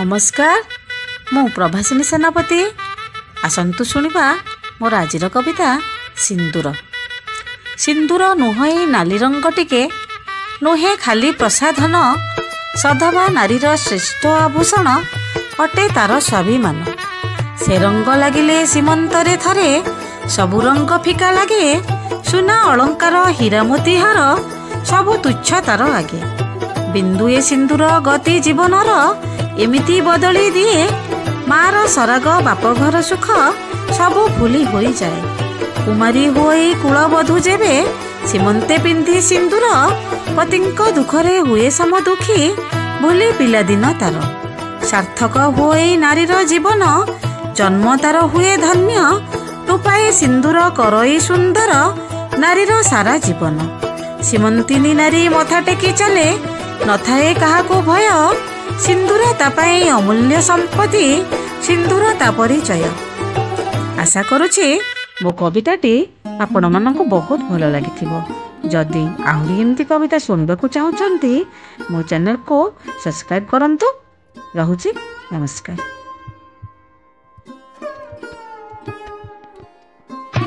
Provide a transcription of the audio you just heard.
नमस्कार मु प्रभासिनी सेनापति आसतु शुणा मोर आजिर कविता सिंदूर। सिंदूर नुहे नाली रंग टिके नुहे खाली प्रसाधन सधवा नारीर श्रेष्ठ आभूषण अटे तार स्वाभिमान। से रंग लगिले सीमंतरे थरे सबु रंग फिका लगे सुना अलंकार हीरा मोती हार सबु तुच्छ तार आगे। बिंदुए सिंदूर गति जीवनर एमिति बदली दिए मार सराग बापघर सुख सबु भूली होई जाए। कुमारी होई कुलबधू जेबे सीमंते पिंधि सिंदूर पतिंक दुखरे हुए सम दुखी भूली पिलादिन तार। सार्थक होई नारीर जीवन जन्म तार हुए धन्य टोपाए सिंदूर करई सुंदर नारीर सारा जीवन। सीमंतिनी नारी मथा टेकी चले नथाए काहाको भय सिंदूर तापाई अमूल्य संपत्ति सिंदूर ता परिचय। आशा करुछि मो कविताटी आपण मानक बहुत भल लागिथिबो। जदि आहुरी एमती कविता सुनबाकू चाहुचंती मो चैनल को सब्सक्राइब करंतु। रहुछि नमस्कार।